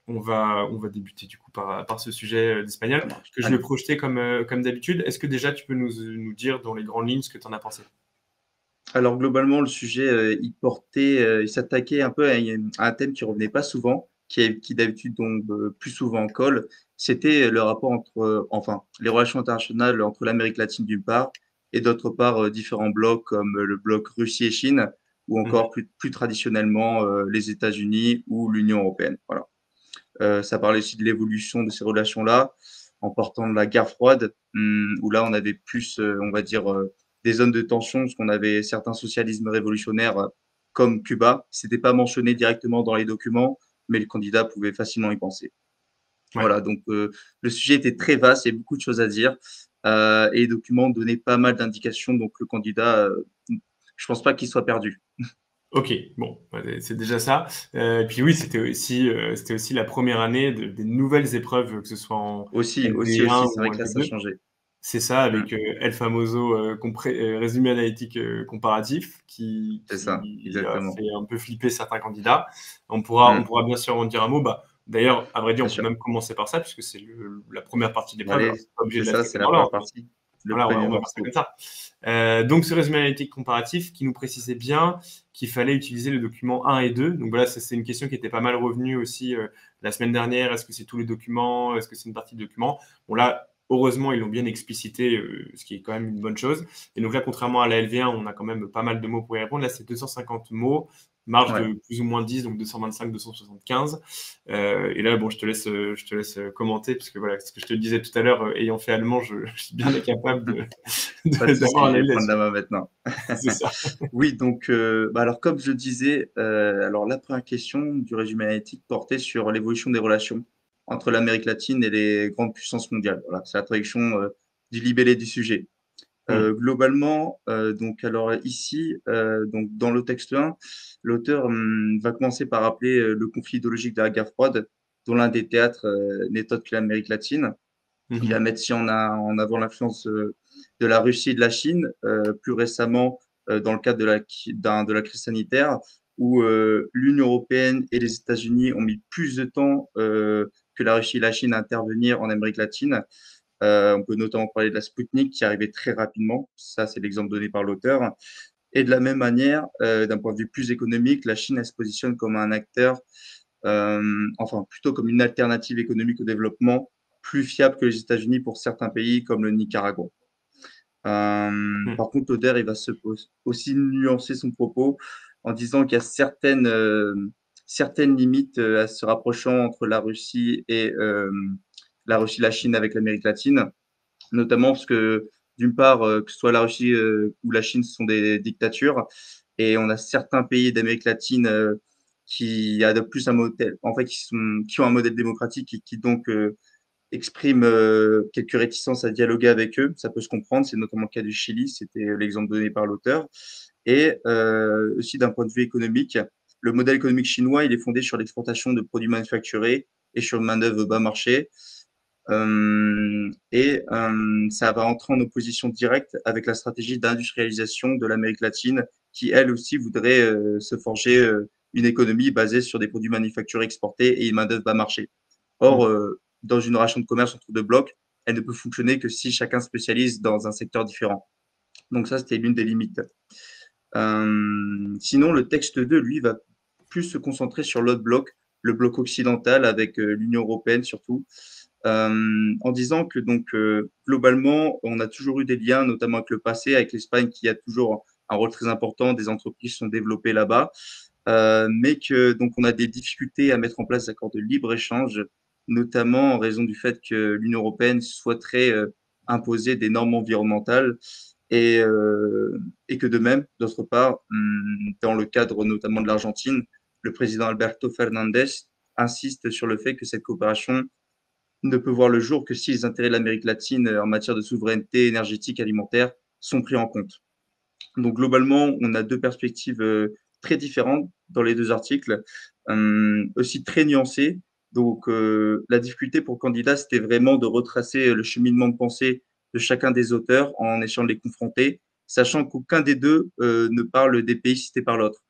on va débuter du coup par ce sujet d'espagnol, que je vais projeter comme d'habitude. Est-ce que déjà tu peux nous dire dans les grandes lignes ce que tu en as pensé? Alors globalement, le sujet, il s'attaquait un peu à un thème qui revenait pas souvent, qui d'habitude tombe plus souvent en colle. C'était le rapport enfin, les relations internationales entre l'Amérique latine d'une part et d'autre part différents blocs comme le bloc Russie et Chine ou Mhm. encore plus traditionnellement les États-Unis ou l'Union européenne. Voilà. Ça parlait aussi de l'évolution de ces relations-là, en partant de la guerre froide, où là on avait plus, on va dire, des zones de tension, parce qu'on avait certains socialismes révolutionnaires comme Cuba. C'était pas mentionné directement dans les documents, mais le candidat pouvait facilement y penser. Ouais. Voilà, donc le sujet était très vaste, il y a beaucoup de choses à dire, et les documents donnaient pas mal d'indications, donc le candidat, je pense pas qu'il soit perdu. Ok, bon, c'est déjà ça. Et puis oui, c'était aussi la première année des nouvelles épreuves, que ce soit en Aussi, LV1 c'est ou vrai en que là, ça a LV2. changé. C'est ça, Mm, avec El Famoso résumé analytique comparatif, c'est ça, qui a exactement. fait un peu flipper certains candidats. On Mm, pourra bien sûr en dire un mot. Bah, d'ailleurs, à vrai dire, bien on peut sûr. même commencer par ça, puisque c'est la première partie de l'épreuve. Allez, Alors, c'est pas obligé c'est de la ça, traiter c'est la dans première l'ordre, mais partie, le voilà, premier on va faire ça morceau. comme ça. Donc, ce résumé analytique comparatif qui nous précisait bien qu'il fallait utiliser le document 1 et 2. Donc voilà, ça, c'est une question qui était pas mal revenue aussi la semaine dernière. Est-ce que c'est tous les documents? Est-ce que c'est une partie de document? Bon là, heureusement, ils l'ont bien explicité, ce qui est quand même une bonne chose. Et donc là, contrairement à la LV1, on a quand même pas mal de mots pour y répondre. Là, c'est 250 mots, marge Ouais, de plus ou moins 10, donc 225, 275. Et là, bon, je te laisse commenter, parce que voilà, ce que je te disais tout à l'heure, ayant fait allemand, je suis bien incapable pas de souci, d'avoir un je vais avis prendre la là-dessus. main maintenant. C'est ça. Oui, donc, bah alors comme je disais, alors la première question du résumé analytique portait sur l'évolution des relations entre l'Amérique latine et les grandes puissances mondiales. Voilà, c'est la traduction du libellé du sujet. Hmm. Globalement, donc alors ici, donc dans le texte 1, l'auteur va commencer par rappeler le conflit idéologique de la guerre froide, dont l'un des théâtres n'est autre que l'Amérique latine. Il va Mhm. mettre en avant l'influence de la Russie et de la Chine, plus récemment dans le cadre de la crise sanitaire, où l'Union européenne et les États-Unis ont mis plus de temps que la Russie et la Chine à intervenir en Amérique latine. On peut notamment parler de la Sputnik qui arrivait très rapidement. Ça, c'est l'exemple donné par l'auteur. Et de la même manière, d'un point de vue plus économique, la Chine, elle se positionne comme un acteur, enfin plutôt comme une alternative économique au développement, plus fiable que les États-Unis pour certains pays comme le Nicaragua. Hmm. Par contre, l'auteur, il va aussi nuancer son propos en disant qu'il y a certaines limites à se rapprochant entre la Russie, la Chine avec l'Amérique latine, notamment parce que d'une part, que ce soit la Russie ou la Chine, ce sont des dictatures, et on a certains pays d'Amérique latine qui adoptent plus un modèle, en fait, qui ont un modèle démocratique et qui donc expriment quelques réticences à dialoguer avec eux. Ça peut se comprendre, c'est notamment le cas du Chili, c'était l'exemple donné par l'auteur. Et aussi d'un point de vue économique, le modèle économique chinois, il est fondé sur l'exportation de produits manufacturés et sur une main-d'œuvre bas marché. Ça va entrer en opposition directe avec la stratégie d'industrialisation de l'Amérique latine, qui elle aussi voudrait se forger une économie basée sur des produits manufacturés exportés et une main-d'œuvre bas marché. Or, Hmm. dans une relation de commerce entre deux blocs, elle ne peut fonctionner que si chacun spécialise dans un secteur différent. Donc ça, c'était l'une des limites. Sinon, le texte 2, lui, va plus se concentrer sur l'autre bloc, le bloc occidental avec l'Union européenne surtout, en disant que donc globalement, on a toujours eu des liens, notamment avec le passé, avec l'Espagne qui a toujours un rôle très important, des entreprises sont développées là-bas, mais que donc on a des difficultés à mettre en place des accords de libre-échange, notamment en raison du fait que l'Union européenne souhaiterait imposer des normes environnementales et, euh, et que de même, d'autre part, dans le cadre notamment de l'Argentine, le président Alberto Fernandez insiste sur le fait que cette coopération ne peut voir le jour que si les intérêts de l'Amérique latine en matière de souveraineté énergétique alimentaire sont pris en compte. Donc globalement, on a deux perspectives très différentes dans les deux articles, aussi très nuancées. Donc la difficulté pour le candidat, c'était vraiment de retracer le cheminement de pensée de chacun des auteurs en essayant de les confronter, sachant qu'aucun des deux ne parle des pays cités par l'autre.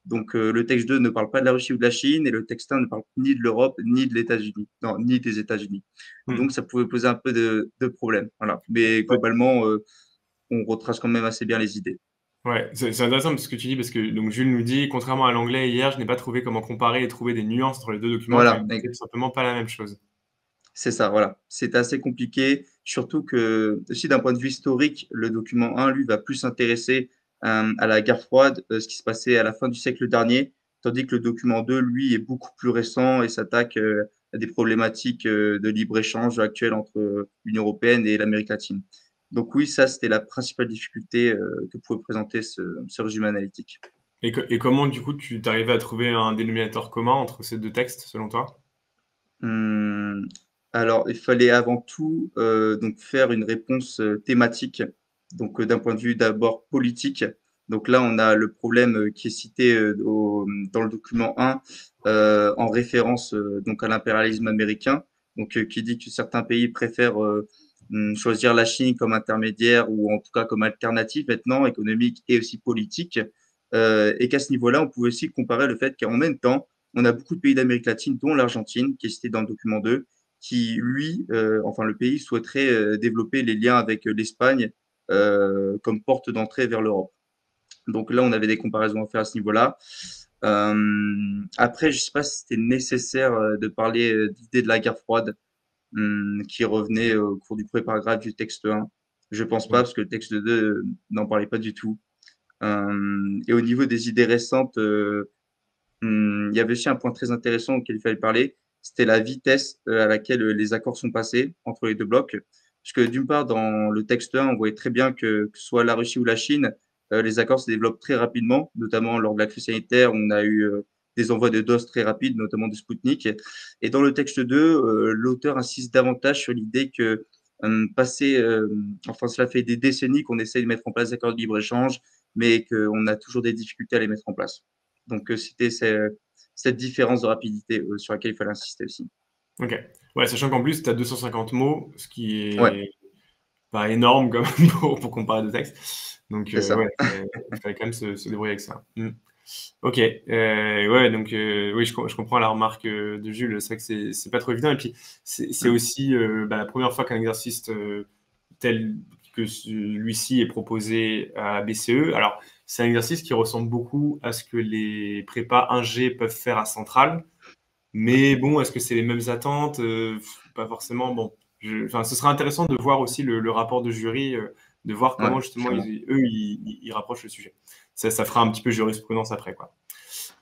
Donc, le texte 2 ne parle pas de la Russie ou de la Chine et le texte 1 ne parle ni de l'Europe ni de l'États-Unis, non, ni des États-Unis. Donc, Hmm. ça pouvait poser un peu de problème. Voilà. Mais Ouais, globalement, on retrace quand même assez bien les idées. ouais, c'est intéressant ce que tu dis parce que donc Jules nous dit, contrairement à l'anglais hier, je n'ai pas trouvé comment comparer et trouver des nuances entre les deux documents car Voilà, ils disaient tout simplement pas la même chose. c'est ça, voilà. C'est assez compliqué, surtout que, aussi d'un point de vue historique, le document 1, lui, va plus s'intéresser à la guerre froide, ce qui se passait à la fin du siècle dernier, tandis que le document 2, lui, est beaucoup plus récent et s'attaque à des problématiques de libre-échange actuelles entre l'Union européenne et l'Amérique latine. Donc oui, ça, c'était la principale difficulté que pouvait présenter ce résumé analytique. Et comment du coup tu t'arrivais à trouver un dénominateur commun entre ces deux textes selon toi? Hum, alors, il fallait avant tout donc faire une réponse thématique, donc d'un point de vue d'abord politique. Donc là, on a le problème qui est cité dans le document 1 en référence donc à l'impérialisme américain, donc qui dit que certains pays préfèrent choisir la Chine comme intermédiaire ou en tout cas comme alternative maintenant économique et aussi politique, et qu'à ce niveau-là, on pouvait aussi comparer le fait qu'en même temps on a beaucoup de pays d'Amérique latine, dont l'Argentine, qui est cité dans le document 2, qui, lui, enfin le pays, souhaiterait développer les liens avec l'Espagne comme porte d'entrée vers l'Europe. Donc là, on avait des comparaisons à faire à ce niveau-là. Après, je ne sais pas si c'était nécessaire de parler d'idée de la guerre froide qui revenait au cours du premier paragraphe du texte 1. Je pense pas, Oui. parce que le texte 2 n'en parlait pas du tout. Et au niveau des idées récentes, il y avait aussi un point très intéressant auquel il fallait parler, c'était la vitesse à laquelle les accords sont passés entre les deux blocs. Parce que d'une part, dans le texte 1, on voyait très bien que ce soit la Russie ou la Chine, les accords se développent très rapidement, notamment lors de la crise sanitaire, on a eu des envois de doses très rapides, notamment de Sputnik. Et dans le texte 2, l'auteur insiste davantage sur l'idée que enfin cela fait des décennies qu'on essaie de mettre en place des accords de libre-échange, mais qu'on a toujours des difficultés à les mettre en place. Donc, c'était cette différence de rapidité sur laquelle il fallait insister aussi. Ok. Ouais, sachant qu'en plus tu as 250 mots, ce qui Ouais, est pas énorme quand même pour comparer deux textes. Donc c'est ouais, ça. il fallait quand même se débrouiller avec ça. Ok, ouais, donc oui, je comprends la remarque de Jules. C'est vrai que c'est pas trop évident. Et puis c'est Mm. aussi la première fois qu'un exercice tel que celui-ci est proposé à BCE. Alors c'est un exercice qui ressemble beaucoup à ce que les prépas 1G peuvent faire à Centrale. Mais bon, est-ce que c'est les mêmes attentes? Pas forcément. Bon, enfin, ce sera intéressant de voir aussi le rapport de jury, de voir Ouais, comment justement clairement. ils rapprochent le sujet. Ça fera un petit peu jurisprudence après, quoi.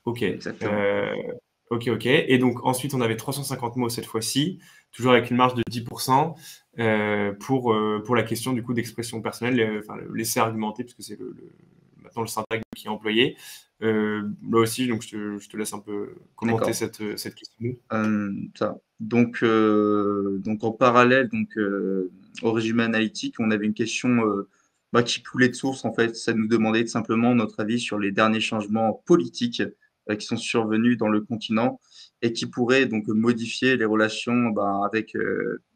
Ok, Exactement. ok. Et donc ensuite, on avait 350 mots cette fois-ci, toujours avec une marge de 10% pour la question du coup d'expression personnelle, enfin, laisser argumenter, puisque c'est maintenant le syntagme qui est employé. Là aussi, donc je te laisse un peu commenter D'accord. cette question. Ça. Donc en parallèle, au résumé analytique, on avait une question qui coulait de source. En fait, ça nous demandait tout simplement notre avis sur les derniers changements politiques qui sont survenus dans le continent et qui pourraient donc modifier les relations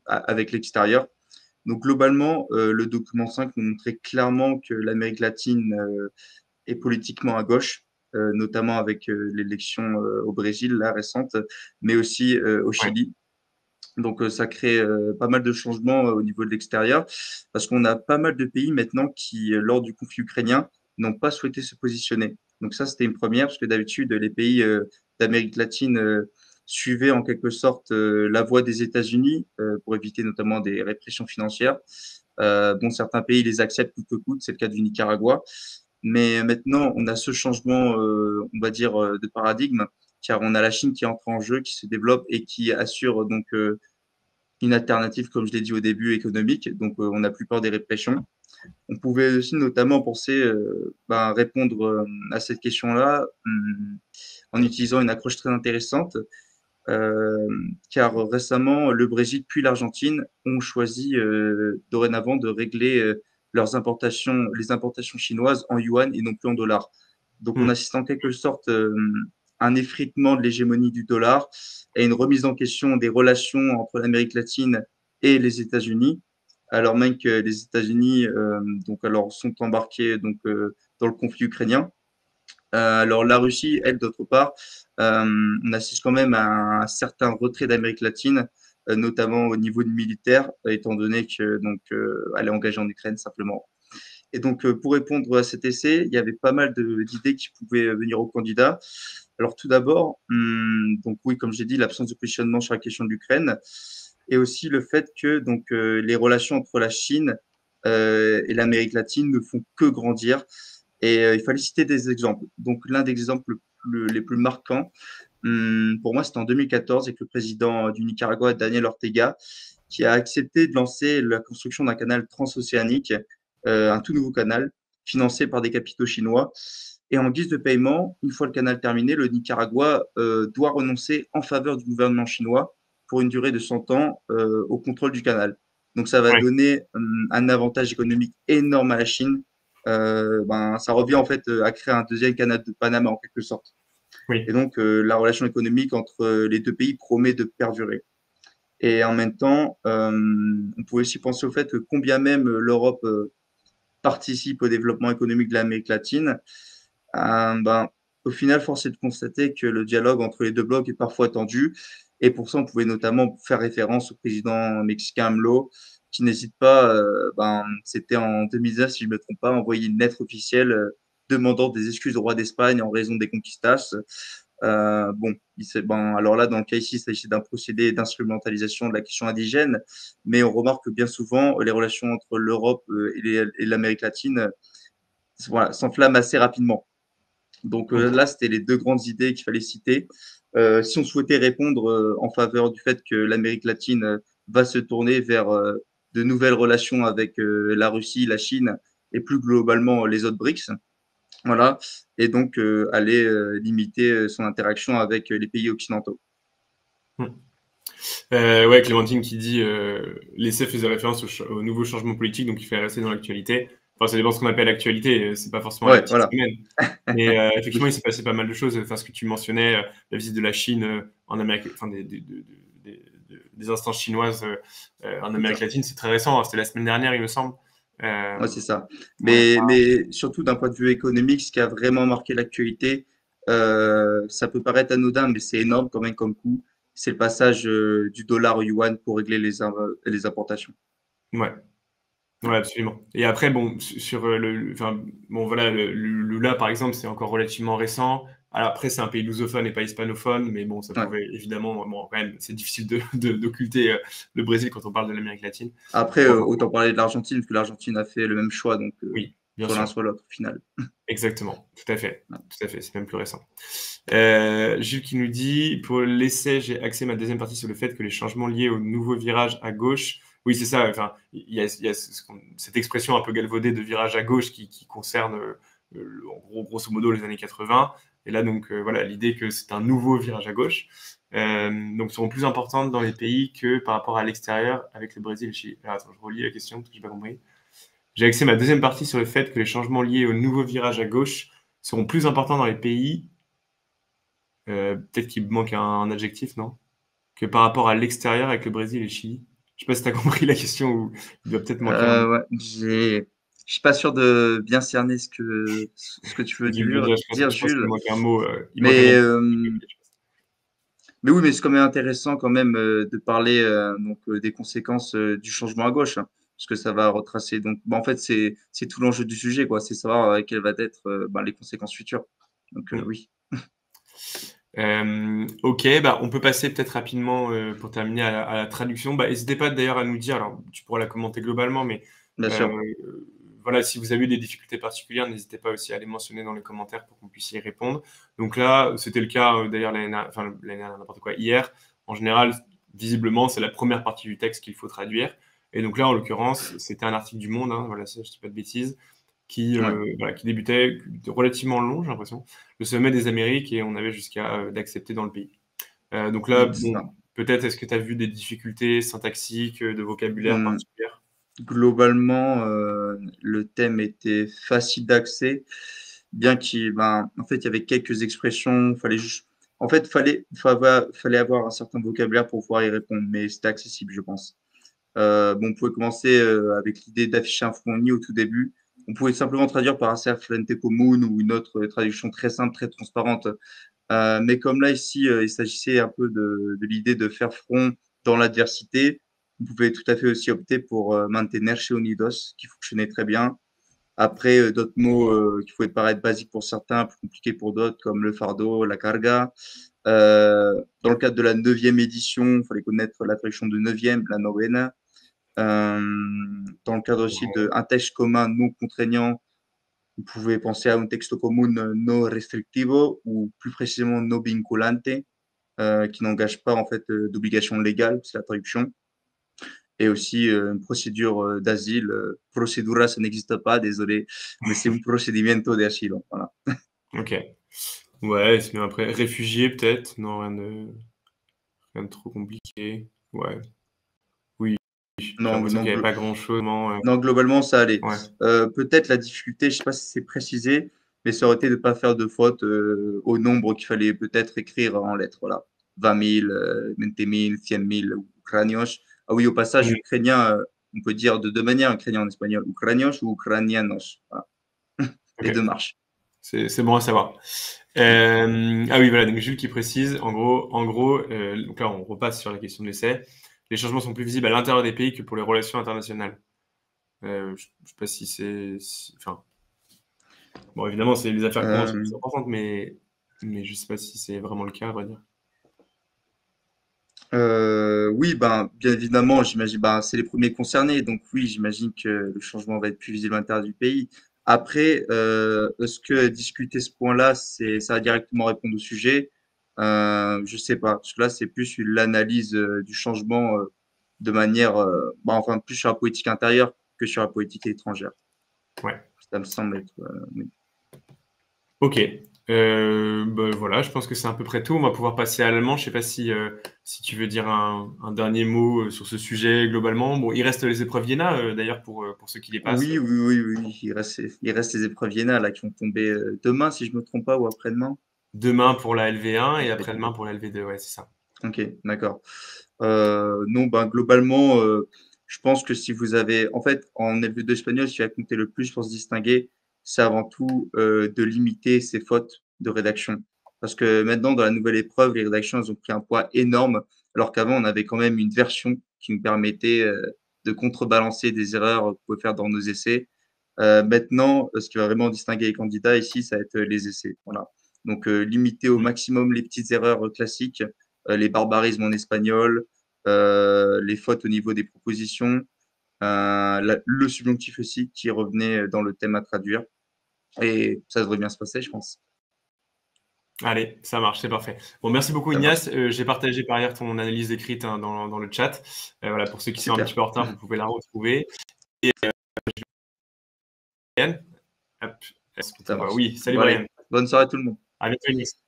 avec l'extérieur. Donc globalement, le document 5 nous montrait clairement que l'Amérique latine est politiquement à gauche, notamment avec l'élection au Brésil, la récente, mais aussi au Ouais, Chili. Donc ça crée pas mal de changements au niveau de l'extérieur, parce qu'on a pas mal de pays maintenant qui, lors du conflit ukrainien, n'ont pas souhaité se positionner. Donc ça, c'était une première, parce que d'habitude, les pays d'Amérique latine suivaient en quelque sorte la voie des États-Unis pour éviter notamment des répressions financières. Bon, certains pays les acceptent coûte que coûte, c'est le cas du Nicaragua. Mais maintenant, on a ce changement, on va dire, de paradigme, car on a la Chine qui entre en jeu, qui se développe et qui assure une alternative, comme je l'ai dit au début, économique. Donc, on n'a plus peur des répressions. On pouvait aussi notamment penser répondre à cette question-là en utilisant une approche très intéressante, euh, car récemment, le Brésil puis l'Argentine ont choisi dorénavant de régler les importations chinoises en yuan et non plus en dollars. Donc, on hmm, assiste en quelque sorte à un effritement de l'hégémonie du dollar et une remise en question des relations entre l'Amérique latine et les États-Unis, alors même que les États-Unis sont embarqués dans le conflit ukrainien. Alors la Russie, elle, d'autre part, on assiste quand même à un certain retrait d'Amérique latine, notamment au niveau du militaire, étant donné que donc elle est engagée en Ukraine simplement. Et donc pour répondre à cet essai, il y avait pas mal d'idées qui pouvaient venir aux candidats. Alors tout d'abord, donc oui, comme j'ai dit, l'absence de positionnement sur la question de l'Ukraine, et aussi le fait que donc les relations entre la Chine et l'Amérique latine ne font que grandir. Et il fallait citer des exemples. Donc, l'un des exemples les plus marquants, pour moi, c'était en 2014 avec le président du Nicaragua, Daniel Ortega, qui a accepté de lancer la construction d'un canal transocéanique, un tout nouveau canal, financé par des capitaux chinois. Et en guise de paiement, une fois le canal terminé, le Nicaragua doit renoncer en faveur du gouvernement chinois pour une durée de 100 ans au contrôle du canal. Donc, ça va Ouais, donner un avantage économique énorme à la Chine. Ça revient en fait à créer un deuxième canal de Panama en quelque sorte. Et oui. donc, la relation économique entre les deux pays promet de perdurer. Et en même temps, on pouvait aussi penser au fait que combien même l'Europe participe au développement économique de l'Amérique latine, ben, au final, force est de constater que le dialogue entre les deux blocs est parfois tendu. Et pour ça, on pouvait notamment faire référence au président mexicain AMLO, qui n'hésite pas, c'était en 2019, si je ne me trompe pas, à envoyer une lettre officielle demandant des excuses au roi d'Espagne en raison des conquistas. Alors là, dans le cas ici, il s'agit d'un procédé d'instrumentalisation de la question indigène, mais on remarque que bien souvent, les relations entre l'Europe et l'Amérique latine voilà, s'enflamment assez rapidement. Donc là, c'était les deux grandes idées qu'il fallait citer. Si on souhaitait répondre en faveur du fait que l'Amérique latine va se tourner vers de nouvelles relations avec la Russie, la Chine et plus globalement les autres BRICS, voilà, et donc aller limiter son interaction avec les pays occidentaux. Mm. Ouais, Clémentine qui dit l'essai faisait référence au nouveau changement politique, donc il fait rester dans l'actualité. Enfin, ça dépend de ce qu'on appelle l'actualité, c'est pas forcément la Ouais, petite voilà. semaine. Mais effectivement, Oui, il s'est passé pas mal de choses. Enfin, ce que tu mentionnais, la visite de la Chine en Amérique, enfin des instances chinoises en c'est Amérique ça. latine, c'est très récent, hein. C'était la semaine dernière, il me semble. Euh, Ouais, c'est ça. ouais, Mais surtout d'un point de vue économique, ce qui a vraiment marqué l'actualité, ça peut paraître anodin, mais c'est énorme quand même comme coût. C'est le passage du dollar au yuan pour régler les importations. ouais. Ouais, absolument. Et après, bon, sur enfin, bon, voilà, le Lula, par exemple, c'est encore relativement récent. Alors après, c'est un pays lusophone et pas hispanophone, mais bon, ça Ouais. pouvait évidemment, bon, quand même, c'est difficile d'occulter le Brésil quand on parle de l'Amérique latine. Après, Enfin, autant parler de l'Argentine, parce que l'Argentine a fait le même choix, donc oui, bien soit l'un, sûr, soit l'autre, au final. exactement, Ouais. tout à fait, c'est même plus récent. Jules qui nous dit, pour l'essai, j'ai axé ma deuxième partie sur le fait que les changements liés au nouveau virage à gauche, oui, c'est ça, enfin, il y a cette expression un peu galvaudée de virage à gauche qui concerne, en gros, grosso modo, les années 80. Et là, donc, voilà, l'idée que c'est un nouveau virage à gauche, donc seront plus importantes dans les pays que par rapport à l'extérieur avec le Brésil et le Chili. Alors, attends, je relis la question parce que j'ai pas compris. J'ai axé ma deuxième partie sur le fait que les changements liés au nouveau virage à gauche seront plus importants dans les pays peut-être qu'il manque un adjectif, non? Que par rapport à l'extérieur avec le Brésil et le Chili. Je sais pas si tu as compris la question ou il doit peut-être manquer un mot. Ouais, je suis pas sûr de bien cerner ce que tu Ce veux que tu veux dire, dire, je pense qu'il Jules. manque un mot, il manque un Mais, mot. euh, Mais oui, mais c'est quand même intéressant quand même de parler des conséquences du changement à gauche, hein, parce que ça va retracer. Donc, en fait, c'est tout l'enjeu du sujet, quoi. C'est savoir quelles vont être les conséquences futures. Donc, Mm. oui, Ok, bah, on peut passer peut-être rapidement pour terminer à la traduction. Bah, n'hésitez pas d'ailleurs à nous dire, alors tu pourras la commenter globalement, mais bien euh, sûr. voilà, si vous avez eu des difficultés particulières, n'hésitez pas aussi à les mentionner dans les commentaires pour qu'on puisse y répondre. Donc là, c'était le cas d'ailleurs l'année dernière, n'importe quoi, hier. En général, visiblement, c'est la première partie du texte qu'il faut traduire. Et donc là, en l'occurrence, c'était un article du Monde, hein, voilà, si je ne dis pas de bêtises, Ouais, voilà, qui débutait relativement long, j'ai l'impression, le sommet des Amériques, et on avait jusqu'à d'accepter dans le pays. Donc là, c'est ça. bon, peut-être est-ce que tu as vu des difficultés syntaxiques, de vocabulaire Hum, particulières? Globalement, le thème était facile d'accès, bien en fait, il y avait quelques expressions. En fait, fallait avoir un certain vocabulaire pour pouvoir y répondre, mais c'était accessible, je pense. On pouvait commencer avec l'idée d'afficher un front uni au tout début, On pouvait simplement traduire par hacer frente común ou une autre traduction très simple, très transparente. Mais comme là, ici, il s'agissait un peu de l'idée de faire front dans l'adversité, vous pouvez tout à fait aussi opter pour mantenerse unidos, qui fonctionnait très bien. Après, d'autres mots qui pouvaient paraître basiques pour certains, plus compliqués pour d'autres, comme le fardeau, la carga. Dans le cadre de la 9e édition, il fallait connaître la traduction de 9e, la novena. Dans le cadre aussi d'un texte commun non contraignant, vous pouvez penser à un texte commun no restrictivo ou plus précisément no vinculante, qui n'engage pas en fait d'obligation légale, c'est la traduction. Et aussi une procédure d'asile. Procedura, ça n'existe pas, désolé, mais c'est un procedimiento de asilo. Voilà. Ok. Ouais, sinon après, réfugié peut-être. Non, rien de trop compliqué. Ouais. Oui, j'ai Non, l'impression qu'il non, n'y avait pas grand-chose. non, globalement, ça allait. Ouais. Peut-être la difficulté, je ne sais pas si c'est précisé, mais ça aurait été de ne pas faire de faute au nombre qu'il fallait peut-être écrire en lettres. Voilà. 20 000, 20 000, 100 000, ukranios. Ah oui, au passage, Mm. ukrainien, on peut dire de deux manières, ukrainien en espagnol, ukranios ou ukranianos. Voilà. Les deux Ok. marches. C'est bon à savoir. Ah oui, voilà, donc Jules qui précise, en gros, donc là on repasse sur la question de l'essai. Les changements sont plus visibles à l'intérieur des pays que pour les relations internationales. Je sais pas si c'est, enfin, bon évidemment c'est les affaires courantes sont Euh, plus importantes, mais je sais pas si c'est vraiment le cas, à vrai dire. oui, ben, bien évidemment, j'imagine, ben, c'est les premiers concernés, donc oui, j'imagine que le changement va être plus visible à l'intérieur du pays. Après, est-ce que discuter ce point-là, ça va directement répondre au sujet? Je sais pas, parce que là, c'est plus l'analyse du changement de manière, ben, enfin, plus sur la politique intérieure que sur la politique étrangère. Ouais. Ça me semble être, oui. Ok. Bah, voilà, je pense que c'est à peu près tout. On va pouvoir passer à l'allemand. Je sais pas si tu veux dire un dernier mot sur ce sujet globalement. Bon, il reste les épreuves Iéna, d'ailleurs, pour ceux qui les passent. Oui, oui, oui, oui, il reste les épreuves Iéna, là, qui vont tomber demain, si je me trompe pas, ou après-demain. Demain pour la LV1 et après-demain pour la LV2. Ouais, c'est ça. Ok, d'accord. Non, ben, globalement, je pense que si vous avez, en fait, en LV2 espagnol, ce qui va compter le plus pour se distinguer, c'est avant tout de limiter ses fautes de rédaction. Parce que maintenant, dans la nouvelle épreuve, les rédactions, elles ont pris un poids énorme, alors qu'avant, on avait quand même une version qui nous permettait de contrebalancer des erreurs qu'on pouvait faire dans nos essais. Maintenant, ce qui va vraiment distinguer les candidats ici, ça va être les essais. Voilà. Donc, limiter au Mm. maximum les petites erreurs classiques, les barbarismes en espagnol, les fautes au niveau des propositions, le subjonctif aussi qui revenait dans le thème à traduire. Et ça devrait bien se passer, je pense. Allez, ça marche, c'est parfait. Bon, merci beaucoup Ça marche. Ignace. J'ai partagé par ailleurs ton analyse écrite hein, dans le chat. Voilà, pour ceux qui sont un petit Super. peu en retard, vous pouvez la retrouver. Et Brian, hop, est-ce que tu Ça me vois? marche. Oui, salut Bon, allez. Brian. Bonne soirée à tout le monde. À bientôt Ignace.